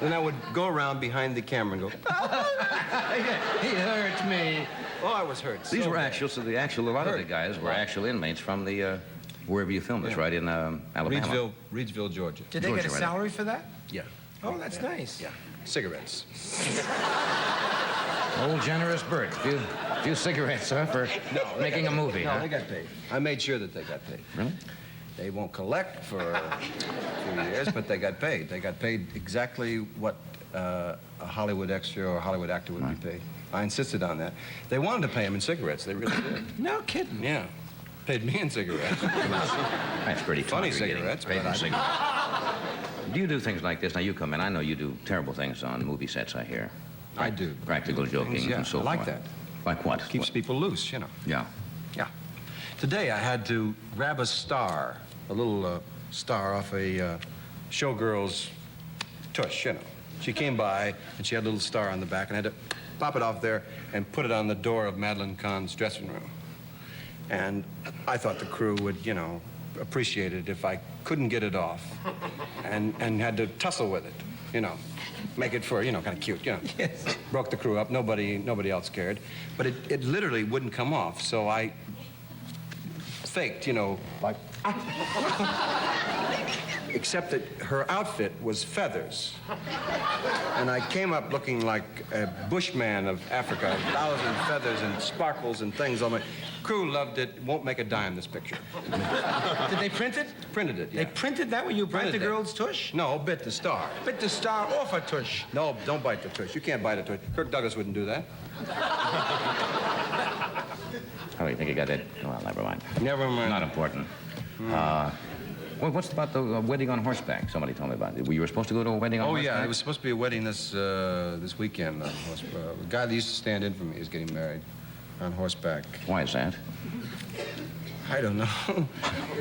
C: Then I would go around behind the camera and go,
A: He hurt me.
C: oh, I was hurt.
A: These
C: so
A: were
C: bad.
A: a lot of the guys were actual inmates from the, wherever you filmed this, right in Alabama.
C: Reidsville, Georgia.
D: Did they get a salary for that?
C: Yeah.
D: Oh, that's nice.
C: Yeah. Cigarettes.
A: Old generous Burt. Few cigarettes, huh, for making a movie,
C: No,
A: huh?
C: they got paid. I made sure that they got paid.
A: Really?
C: They won't collect for a few years, but they got paid. They got paid exactly what a Hollywood extra or a Hollywood actor would be paid. I insisted on that. They wanted to pay him in cigarettes. They really did.
D: No kidding.
C: Yeah. Paid me in cigarettes.
A: That's pretty
C: Funny
A: funny.
C: cigarettes,
A: Paid
C: but
A: in cigarettes. Do you do things like this? Now, you come in. I know you do terrible things on movie sets, I hear.
C: I do.
A: Practical joking
C: Things, yeah,
A: and so
C: I like
A: forth.
C: that.
A: Like what?
C: Keeps people loose,
A: Yeah.
C: Yeah. Today I had to grab a star, a little star off a showgirl's tush, She came by, and she had a little star on the back, and I had to pop it off there and put it on the door of Madeline Kahn's dressing room. And I thought the crew would, appreciate it if I couldn't get it off and had to tussle with it, make it for, kind of cute,
D: Yes.
C: Broke the crew up. Nobody else cared. But it literally wouldn't come off, so I faked, like... Except that her outfit was feathers. And I came up looking like a bushman of Africa, 1,000 feathers and sparkles and things on my... Crew loved it. Won't make a dime, this picture.
D: Did they print it?
C: Printed it, yeah.
D: They printed that when you bite
C: Printed
D: the
C: it.
D: girl's tush?
C: No, bit the star.
D: Bit the star off a tush.
C: No, don't bite the tush. You can't bite a tush. Kirk Douglas wouldn't do that.
A: How do you think you got that? Well, never mind.
C: Never mind.
A: Not important. Well, what's about the wedding on horseback? Somebody told me about it. You were supposed to go to a wedding on horseback?
C: Oh, yeah. It was supposed to be a wedding this weekend on horseback. The guy that used to stand in for me is getting married on horseback.
A: Why is that?
C: I don't know.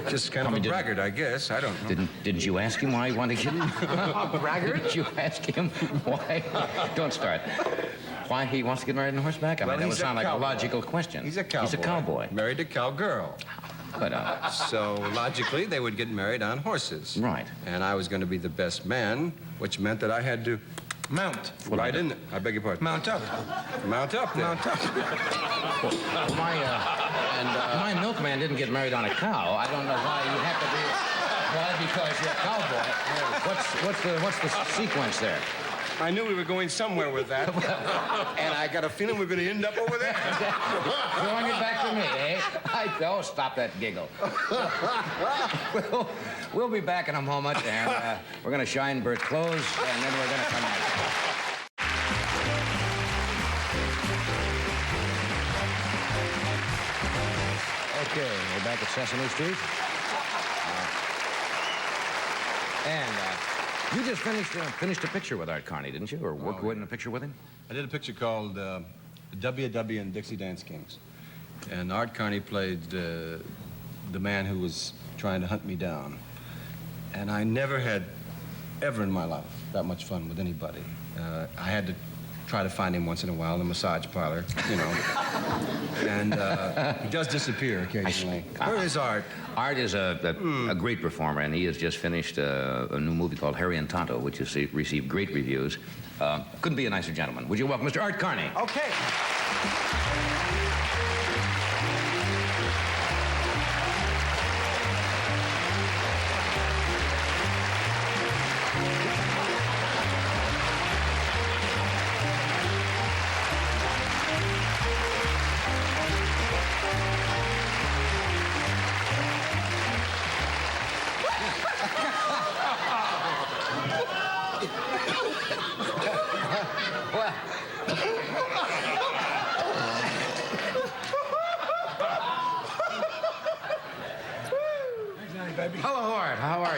C: Just kind of a braggart, I guess. I don't know.
A: Didn't you ask him why he wanted to get
D: A braggart?
A: Didn't you ask him why? Don't start. Why he wants to get married on horseback? I mean, that would sound like a logical question.
C: He's a cowboy.
A: He's a cowboy.
C: Married a cowgirl.
A: But,
C: So, logically, they would get married on horses.
A: Right.
C: And I was going to be the best man, which meant that I had to
D: Mount.
C: ride in there. I beg your pardon.
D: Mount up.
C: Mount up there.
D: Mount up.
A: My milkman didn't get married on a cow. I don't know why you have to be... Why? Because you're a cowboy. What's the sequence there?
C: I knew we were going somewhere with that. And I got a feeling we're going to end up over there.
A: Throwing it back to me, eh? Oh, stop that giggle. We'll be back in a moment, and we're going to shine Burt's clothes, and then we're going to come back. Okay, we're back at Sesame Street. And you just finished a picture with Art Carney, didn't you? Or worked in a picture with him?
C: I did a picture called W.W. and Dixie Dance Kings. And Art Carney played the man who was trying to hunt me down. And I never had, ever in my life, that much fun with anybody. I had to try to find him once in a while in a massage parlor, And he does disappear occasionally. Where is Art?
A: Art is a great performer, and he has just finished a new movie called Harry and Tonto, which has received great reviews. Couldn't be a nicer gentleman. Would you welcome Mr. Art Carney?
D: Okay.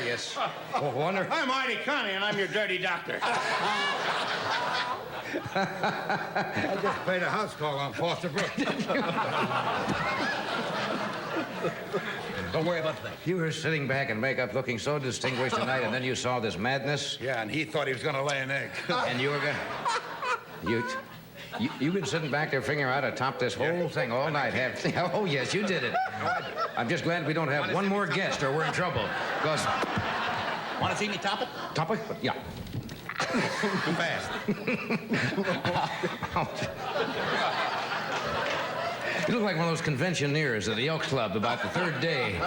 A: yes. Oh, wonder.
G: I'm Artie Connie, and I'm your dirty doctor. I just paid a house call on Foster Brook. Don't worry about that.
A: You were sitting back in makeup looking so distinguished tonight, and then you saw this madness?
G: Yeah, and he thought he was going to lay an egg.
A: And you were going to... You've been sitting back there figuring out how to top this whole thing all night, have you? Oh, yes, you did it. I'm just glad we don't have one more guest or we're in trouble. Because...
G: Want to see me top it?
A: Top it? Yeah.
G: Too fast.
A: You look like one of those conventioneers at the Elks Club about the third day,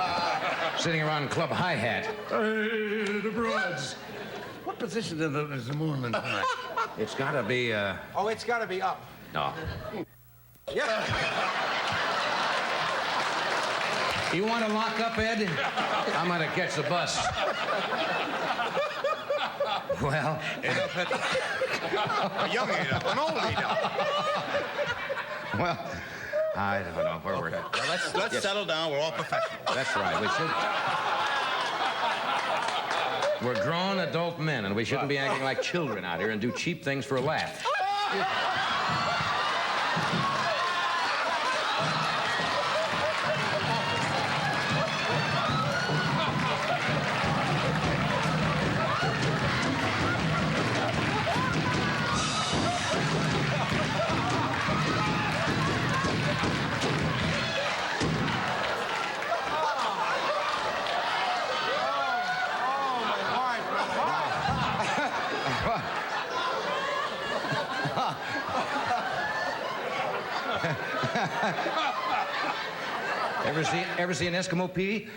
A: sitting around Club Hi-Hat.
G: Hey, the broads. What position is the moon in tonight?
A: It's got to be,
D: Oh, it's got to be up.
A: No.
D: Yeah.
A: You want to lock up, Ed? I'm going to catch the bus. Well...
G: A young ain't up, an old ain't up.
A: Well, I don't know where we're...
G: Well, let's settle down. We're all professionals.
A: That's right. We should... We're grown adult men, and we shouldn't be acting like children out here and do cheap things for a laugh. Ever see an Eskimo pee?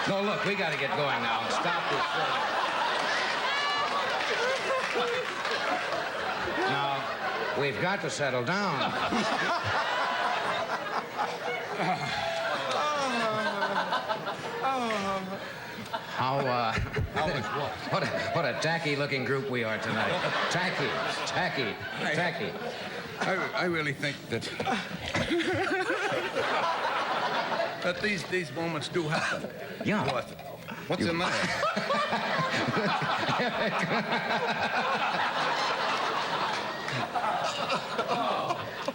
A: No, look, we got to get going now and stop this thing. Now, we've got to settle down. How what a tacky-looking group we are tonight. Tacky.
G: I really think that that these moments do happen.
A: Yeah.
G: What's the matter?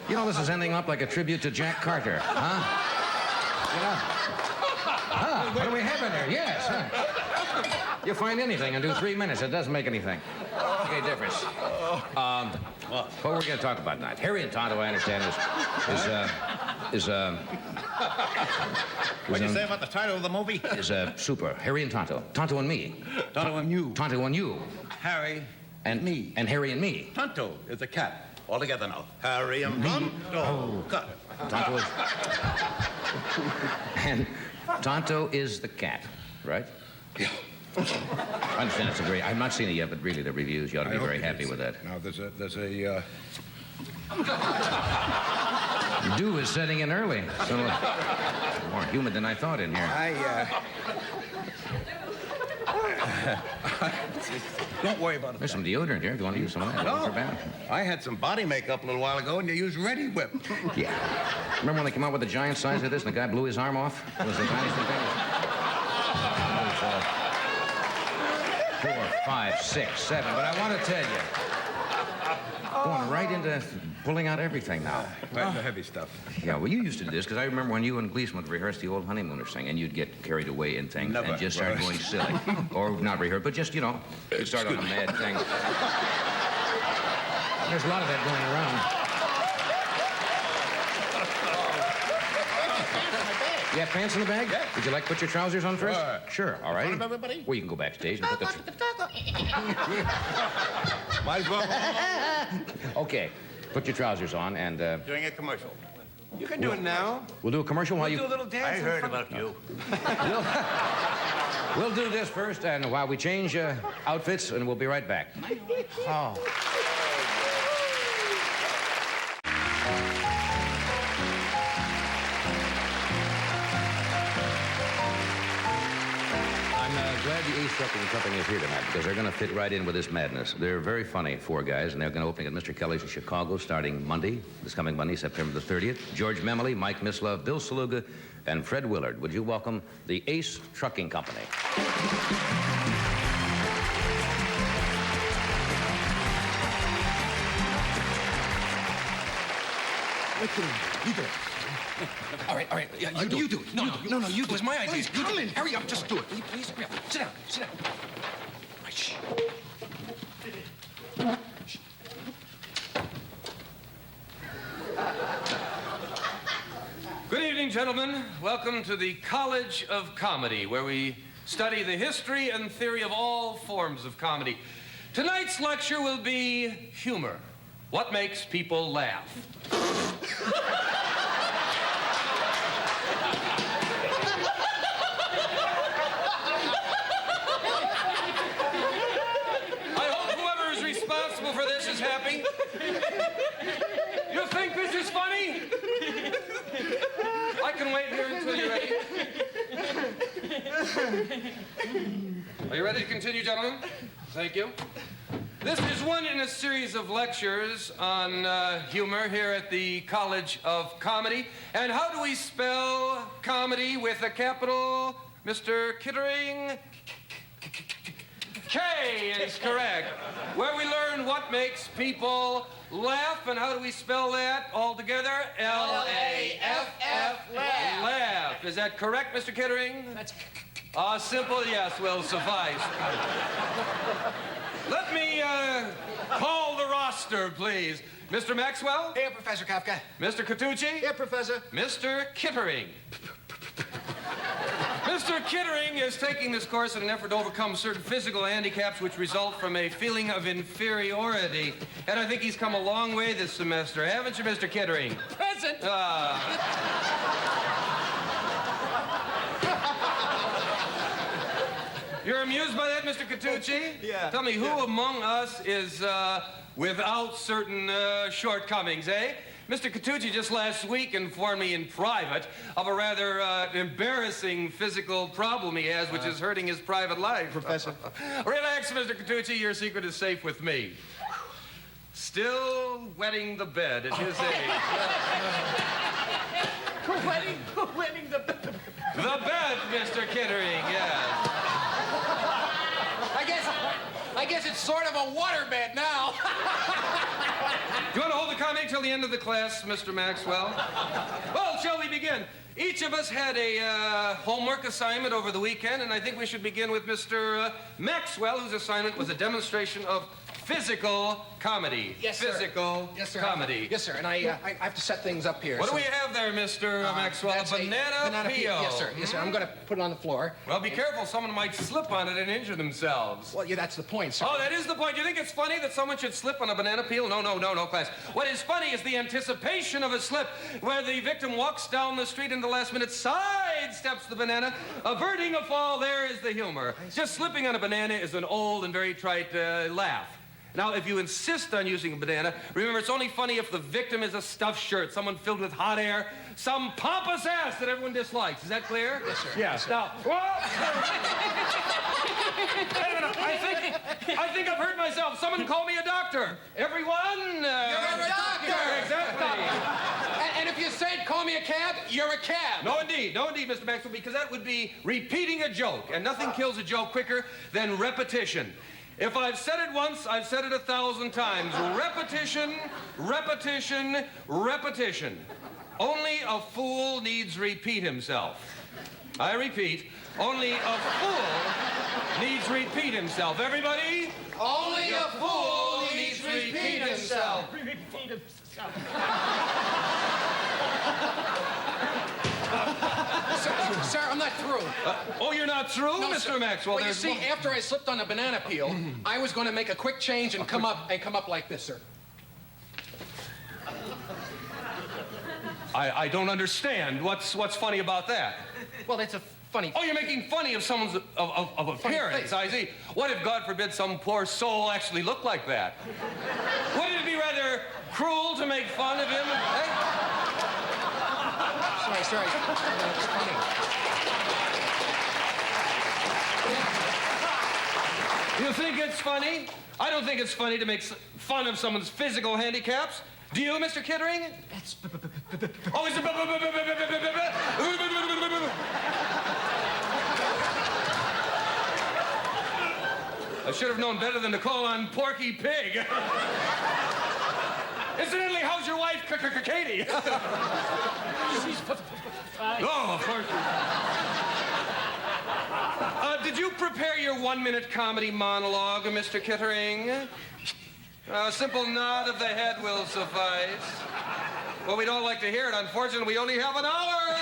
A: You know, this is ending up like a tribute to Jack Carter, huh? You know? Huh? What do we have in there? Yes. Huh? You find anything and do 3 minutes. It doesn't make anything. Okay, difference. What we're going to talk about tonight? Harry and Tonto, I understand,
G: What did you say about the title of the movie?
A: is super. Harry and Tonto. Tonto and me.
G: Tonto and you.
A: Tonto and you.
G: Harry
A: And
G: me.
A: And Harry and me.
G: Tonto is a cat. All together now. Harry and Tonto. Oh. Cut.
A: Tonto is... And Tonto is the cat, right?
G: Yeah.
A: I understand it's a great... I've not seen it yet, but really the reviews, you ought to be very happy with that.
G: Now, there's a
A: Dew is setting in early. So more humid than I thought in here.
G: Don't worry about it.
A: There's some deodorant here if you want to use some of that.
G: No,
A: For bad.
G: I had some body makeup a little while ago, and you used Ready Whip.
A: Yeah. Remember when they came out with the giant size of this and the guy blew his arm off? It was the tiniest thing. It was, 4, 5, 6, 7. But I want to tell you, going right into pulling out everything now.
G: Right, the heavy stuff.
A: Yeah, well, you used to do this, because I remember when you and Gleason would rehearse the old Honeymooners thing, and you'd get carried away in things
G: Never
A: and just start going silly. Or not rehearse, but just, you know, you'd start on a mad thing. There's a lot of that going around. You have pants in the bag?
G: Yeah.
A: Would you like to put your trousers on first? Sure, all right.
G: In front of everybody?
A: Well, you can go backstage and put the...
G: Might as well.
A: Okay, put your trousers on, and
G: Doing a commercial.
D: You can do it now.
A: we'll do a commercial while you...
D: Do a little dance.
G: I heard about you.
A: We'll do this first, and while we change outfits, and we'll be right back. Oh. I'm glad glad the Ace Trucking Company is here tonight because they're going to fit right in with this madness. They're very funny, four guys, and they're going to open at Mr. Kelly's in Chicago starting Monday, this coming Monday, September the 30th. George Memley, Mike Mislove, Bill Saluga, and Fred Willard. Would you welcome the Ace Trucking Company?
G: You do it. All right. Yeah, you do it. No, you do it. It was my idea.
D: Please, come in.
G: Hurry up, just do it. Please, hurry up. Sit down. Right, shh.
H: Good evening, gentlemen. Welcome to the College of Comedy, where we study the history and theory of all forms of comedy. Tonight's lecture will be humor. What makes people laugh? I hope whoever is responsible for this is happy. You think this is funny? I can wait here until you're ready. Are you ready to continue, gentlemen? Thank you. This is one in a series of lectures on humor here at the College of Comedy. And how do we spell comedy with a capital, Mr. Kittering? K is correct. Where we learn what makes people laugh, and how do we spell that all together? L-A-F-F, laugh. Laugh. Is that correct, Mr. Kittering?
G: That's...
H: Simple yes will suffice. Let me call the roster, please. Mr. Maxwell?
G: Here, Professor Kafka.
H: Mr. Catucci?
G: Here, Professor.
H: Mr. Kittering. Mr. Kittering is taking this course in an effort to overcome certain physical handicaps which result from a feeling of inferiority. And I think he's come a long way this semester, haven't you, Mr. Kittering?
G: Present.
H: You're amused by that, Mr. Catucci?
G: Yeah.
H: Tell me, who among us is without certain shortcomings, eh? Mr. Catucci just last week informed me in private of a rather embarrassing physical problem he has, which is hurting his private life.
G: Professor.
H: Relax, Mr. Catucci. Your secret is safe with me. Still wetting the bed at his age.
G: Wetting the bed.
H: The bed, Mr. Kittering, yes.
G: I guess it's sort of a waterbed now.
H: Do you want to hold the comedy till the end of the class, Mr. Maxwell? Well, shall we begin? Each of us had a homework assignment over the weekend, and I think we should begin with Mr. Maxwell, whose assignment was a demonstration of physical comedy.
G: Yes, sir.
H: Physical comedy.
G: Yes, sir. And I have to set things up here.
H: What do we have there, Mr. Maxwell?
G: That's
H: A banana peel.
G: Yes, sir. Yes, sir. I'm going to put it on the floor.
H: Well, be careful. Someone might slip on it and injure themselves.
G: Well, yeah, that's the point, sir.
H: Oh, that is the point. You think it's funny that someone should slip on a banana peel? No, class. What is funny is the anticipation of a slip, where the victim walks down the street and the last minute sidesteps the banana, averting a fall. There is the humor. Just slipping on a banana is an old and very trite laugh. Now, if you insist on using a banana, remember, it's only funny if the victim is a stuffed shirt, someone filled with hot air, some pompous ass that everyone dislikes. Is that clear?
G: Yes, sir.
H: Yes. Now, wait a minute. I think I've heard myself. Someone call me a doctor. Everyone.
G: You're a doctor.
H: Exactly.
G: And if you said, call me a cab, you're a cab.
H: No, indeed, Mr. Maxwell, because that would be repeating a joke, and nothing kills a joke quicker than repetition. If I've said it once, I've said it 1,000 times. Repetition, repetition, repetition. Only a fool needs repeat himself. I repeat, only a fool needs repeat himself. Everybody?
G: Only a fool needs
H: repeat himself.
G: Sir, I'm not through.
H: Oh, you're not through,
G: No,
H: Mr.
G: sir.
H: Maxwell?
G: Well, you
H: There's
G: see,
H: more.
G: after I slipped on the banana peel, I was going to make a quick change and come up like this, sir.
H: I don't understand. What's funny about that?
G: Well, it's a funny...
H: Oh, you're making funny of someone's of appearance.
G: face.
H: I see. What if, God forbid, some poor soul actually looked like that? Wouldn't it be rather cruel to make fun of him?
G: Sorry. It's funny.
H: You think it's funny? I don't think it's funny to make fun of someone's physical handicaps. Do you, Mr. Kittering? Oh, is it... I should have known better than to call on Porky Pig. Incidentally, how's your wife, Katie? Oh, of course. Did you prepare your one-minute comedy monologue, Mr. Kittering? A simple nod of the head will suffice. Well, we don't like to hear it. Unfortunately, we only have an hour.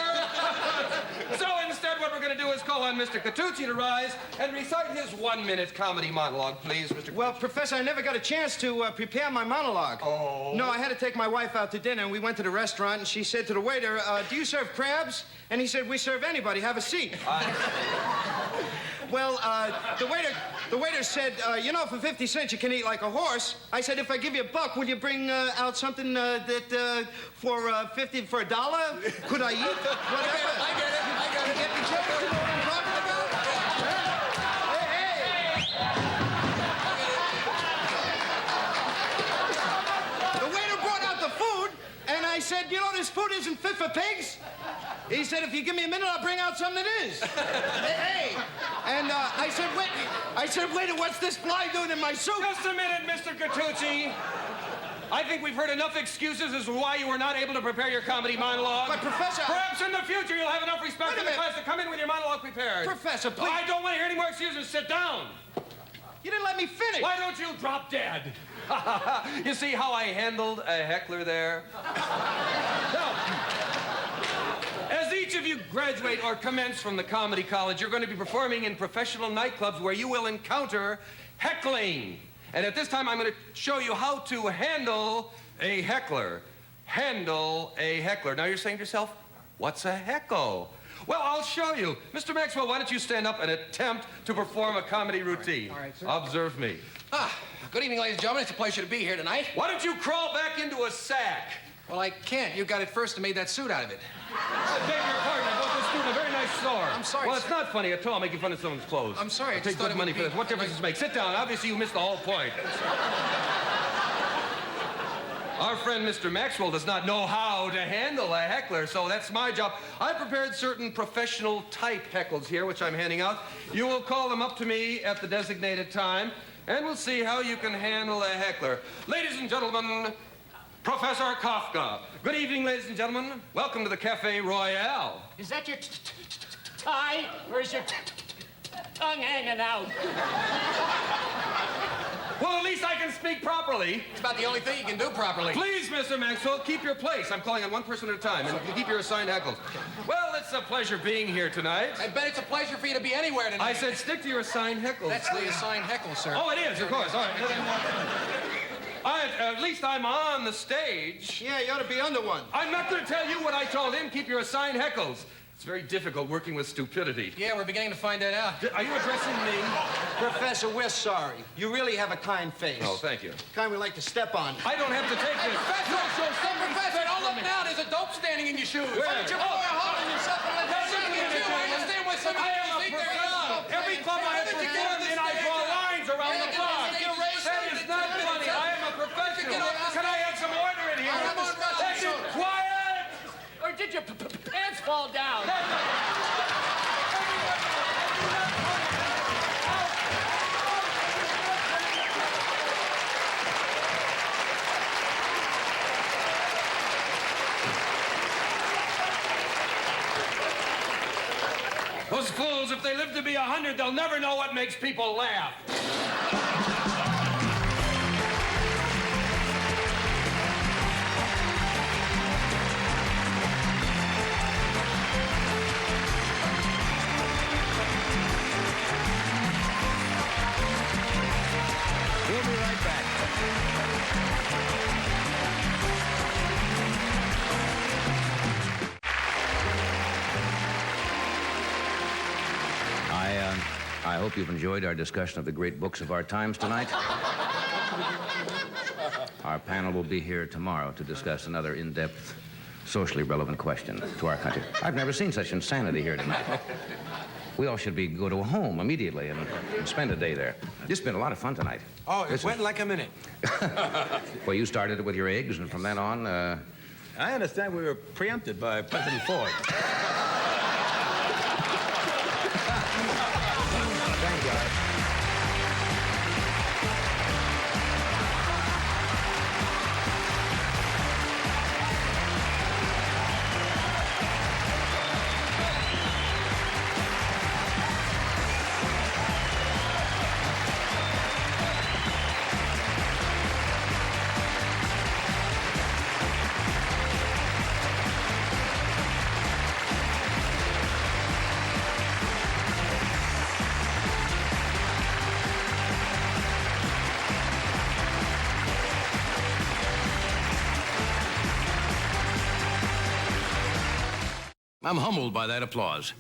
H: So instead, what we're going to do is call on Mr. Cattucci to rise and recite his one-minute comedy monologue, please, Mr.
D: Well, Professor, I never got a chance to prepare my monologue.
H: Oh.
D: No, I had to take my wife out to dinner, and we went to the restaurant, and she said to the waiter, do you serve crabs? And he said, we serve anybody. Have a seat. Well, the waiter said, you know, for 50 cents you can eat like a horse. I said, if I give you $1, will you bring out something that for $1? Could I eat? Whatever.
G: I get it.
D: You get the joke? You know what I'm talking about? Hey, hey. The waiter brought out the food, and I said, you know, this food isn't fit for pigs. He said, if you give me a minute, I'll bring out something that is. Hey! And I said, waiter, what's this fly doing in my soup?
H: Just a minute, Mr. Cattucci. I think we've heard enough excuses as to why you were not able to prepare your comedy monologue.
D: But, Professor...
H: Perhaps in the future you'll have enough respect for the class to come in with your monologue prepared.
D: Professor, please...
H: I don't want to hear any more excuses. Sit down.
D: You didn't let me finish.
H: Why don't you drop dead? You see how I handled a heckler there? Now, as each of you graduate or commence from the comedy college, you're going to be performing in professional nightclubs where you will encounter heckling. And at this time, I'm going to show you how to handle a heckler. Handle a heckler. Now you're saying to yourself, what's a heckle? Well, I'll show you. Mr. Maxwell, why don't you stand up and attempt to perform a comedy routine?
G: All right, sir.
H: Observe me.
G: Good evening, ladies and gentlemen. It's a pleasure to be here tonight.
H: Why don't you crawl back into a sack?
G: Well, I can't. You got it first and made that suit out of it.
H: I beg your pardon. I bought this dude a very nice sword.
G: I'm sorry,
H: Well, it's
G: sir.
H: not funny at all making fun of someone's clothes.
G: I'm sorry, I
H: I'll
G: just
H: take
G: thought
H: good
G: it
H: money
G: would
H: for
G: be-
H: this. What difference does it make? Sit down. Obviously, you missed the whole point. Our friend Mr. Maxwell does not know how to handle a heckler, so that's my job. I prepared certain professional type heckles here, which I'm handing out. You will call them up to me at the designated time, and we'll see how you can handle a heckler. Ladies and gentlemen, Professor Kafka. Good evening, ladies and gentlemen. Welcome to the Cafe Royale.
I: Is that your tie, or is your tongue hanging out?
H: Well, at least I can speak properly.
G: It's about the only thing you can do properly.
H: Please, Mr. Maxwell, keep your place. I'm calling on one person at a time, and you can keep your assigned heckles. Well, it's a pleasure being here tonight.
G: I bet it's a pleasure for you to be anywhere tonight.
H: I said stick to your assigned heckles.
G: That's the assigned heckle, sir.
H: Oh, it is, of course. All right. At least I'm on the stage.
D: Yeah, you ought to be under one.
H: I'm not going to tell you what I told him. Keep your assigned heckles. It's very difficult working with stupidity.
G: Yeah, we're beginning to find that out.
H: Are you addressing me?
D: Professor, we're sorry. You really have a kind face.
H: Oh, thank you.
D: Kind we like to step on.
H: I don't have to take
G: Hey,
H: this.
G: Professor!
H: You'll show some
G: Hey, Professor,
H: respect
G: don't
H: for
G: look
H: me.
G: now. There's a dope standing in your shoes.
H: Where?
G: Why don't you pour a hole in yourself and let that sink in you? I understand why some of
H: I
G: you
H: am a
G: think they're
H: professional. Every club I have performed in, I draw lines around the block. That is not funny. I am a professional. Can I have some order in here? That's it. Quiet!
I: Or did your pants fall down?
H: Those fools, if they live to be 100, they'll never know what makes people laugh.
A: We'll be right back. I hope you've enjoyed our discussion of the great books of our times tonight. Our panel will be here tomorrow to discuss another in-depth, socially relevant question to our country. I've never seen such insanity here tonight. We all should go to a home immediately and spend a day there. This has been a lot of fun tonight.
D: Oh, it went like a minute.
A: Well, you started it with your eggs, and from then on,
J: I understand we were preempted by President Ford.
A: Thank you. I'm humbled by that applause.